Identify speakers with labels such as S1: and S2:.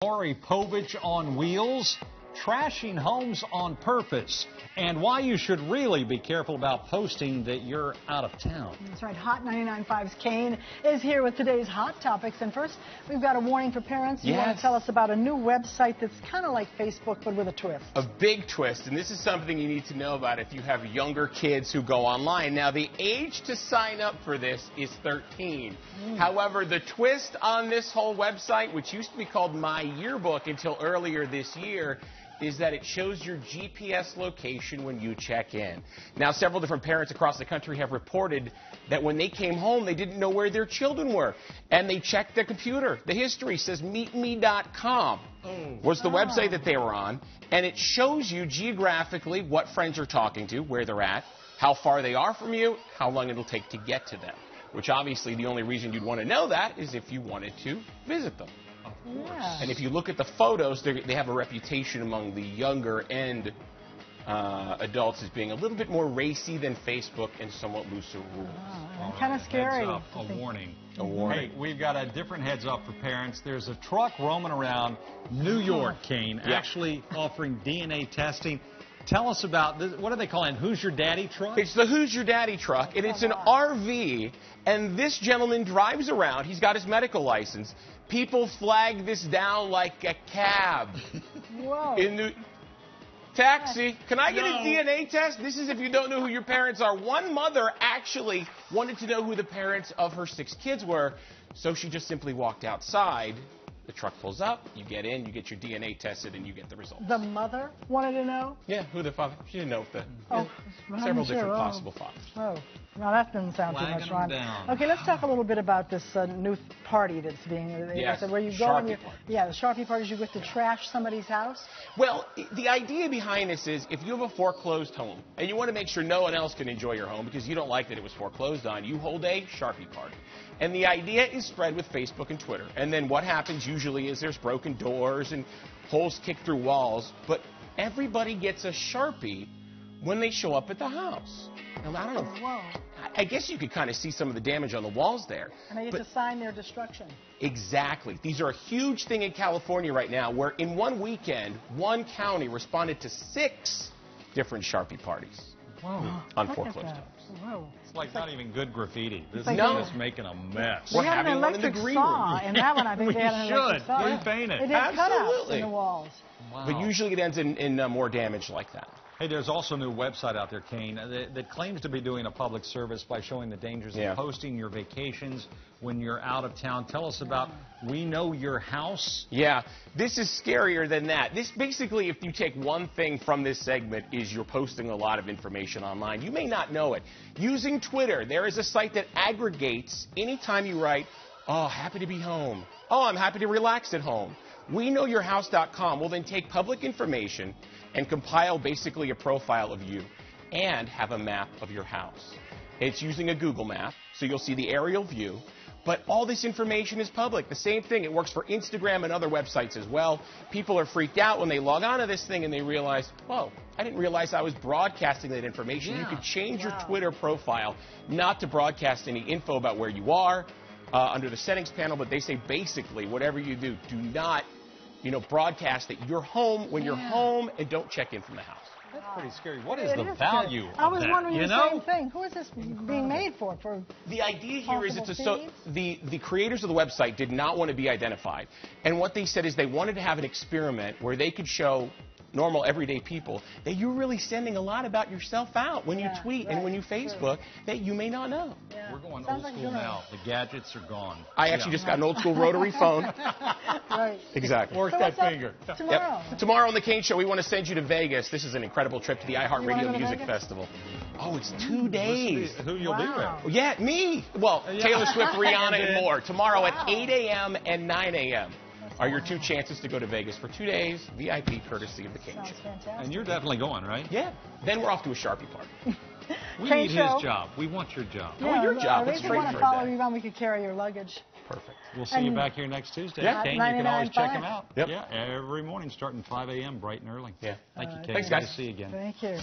S1: Maury Povich on wheels, trashing homes on purpose, and why you should really be careful about posting that you're out of town.
S2: That's right. Hot 99.5's Kane is here with today's hot topics. And first, we've got a warning for parents. You want to tell us about a new website that's kind of like Facebook, but with a twist.
S3: A big twist, and this is something you need to know about if you have younger kids who go online. Now, the age to sign up for this is 13. However, the twist on this whole website, which used to be called My Yearbook until earlier this year, is that it shows your GPS location when you check in. Now, several different parents across the country have reported that when they came home, they didn't know where their children were. And they checked their computer. The history says meetme.com was the website that they were on. And it shows you geographically what friends you're talking to, where they're at, how far they are from you, how long it'll take to get to them. Which obviously the only reason you'd want to know that is if you wanted to visit them.
S2: Yeah.
S3: And if you look at the photos, they have a reputation among the younger end adults as being a little bit more racy than Facebook and somewhat looser rules.
S2: And kind of scary.
S1: Heads up, a warning.
S3: A warning.
S1: Hey, we've got a different heads up for parents. There's a truck roaming around New York, Kane, actually offering DNA testing. Tell us about this. What are they calling it? Who's Your Daddy truck?
S3: It's the Who's Your Daddy truck, and it's an RV, and this gentleman drives around. He's got his medical license. People flag this down like a cab.
S2: Whoa.
S3: Taxi, can I get a DNA test? This is if you don't know who your parents are. One mother actually wanted to know who the parents of her 6 kids were, so she just simply walked outside. The truck pulls up, you get in, you get your DNA tested, and you get the results.
S2: The mother wanted to know?
S3: Yeah, who the father. She didn't know if
S2: Several
S3: different possible fathers.
S2: Oh, well, that doesn't sound too much fun. Okay, let's talk a little bit about this new party that's being... where you go and the Sharpie parties, you get to trash somebody's house?
S3: Well, the idea behind this is if you have a foreclosed home, and you want to make sure no one else can enjoy your home because you don't like that it was foreclosed on, you hold a Sharpie party. And the idea is spread with Facebook and Twitter. And then what happens usually is there's broken doors and holes kicked through walls. But everybody gets a Sharpie when they show up at the house. Now, I don't know. I guess you could kind of see some of the damage on the walls there.
S2: And they get to sign their destruction. Exactly.
S3: These are a huge thing in California right now where in one weekend, one county responded to 6 different Sharpie parties on foreclosed homes.
S2: Whoa.
S1: It's like not even good graffiti. This is just making a mess.
S3: We're having an electric
S2: saw in that one. I think they had an electric saw.
S1: Repaint it.
S2: They did cutouts in the walls.
S3: Wow. But usually it ends in more damage like that.
S1: Hey, there's also a new website out there, Kane, that claims to be doing a public service by showing the dangers of posting your vacations when you're out of town. Tell us about We Know Your House.
S3: Yeah, this is scarier than that. This basically, if you take one thing from this segment, is you're posting a lot of information online. You may not know it. Using Twitter, there is a site that aggregates anytime you write, "Oh, happy to be home. Oh, I'm happy to relax at home." WeKnowYourHouse.com will then take public information and compile basically a profile of you and have a map of your house. It's using a Google map, so you'll see the aerial view, but all this information is public. The same thing, it works for Instagram and other websites as well. People are freaked out when they log on to this thing and they realize, whoa, I didn't realize I was broadcasting that information. You can change your Twitter profile not to broadcast any info about where you are under the settings panel, but they say basically whatever you do, do not broadcast that you're home when you're home and don't check in from the house.
S1: That's pretty scary. What is the value of that?
S2: I was wondering the same thing. Who is this being made for?
S3: The idea here is the creators of the website did not want to be identified. And what they said is they wanted to have an experiment where they could show normal, everyday people that you're really sending a lot about yourself out when you tweet and when you Facebook that you may not know.
S1: We're going old school now. The gadgets are gone.
S3: I actually just got an old school rotary phone. Exactly.
S1: Work that finger.
S2: Tomorrow.
S3: Tomorrow on The Kane Show, we want to send you to Vegas. This is an incredible trip to the iHeartRadio Music Festival. Oh, it's 2 days.
S1: Who you'll be with?
S3: Yeah, me. Well, Taylor Swift, Rihanna, and more. Tomorrow at 8 a.m. and 9 a.m. are your 2 chances to go to Vegas for 2 days, VIP courtesy of The Kane Show.
S2: Fantastic.
S1: And you're definitely going, right?
S3: Yeah. Then we're off to a Sharpie party.
S1: We need his job. We want your job.
S3: Yeah, your job.
S2: If you want to follow you around, we could carry your luggage.
S3: Perfect.
S1: We'll see you back here next Tuesday.
S3: Yeah.
S1: Kane, you can always check him out.
S3: Yep.
S1: Yeah, every morning starting 5 a.m. bright and early.
S3: Yeah.
S1: Thank you, Kane.
S3: Thanks, guys.
S1: Good to see you again.
S2: Thank you.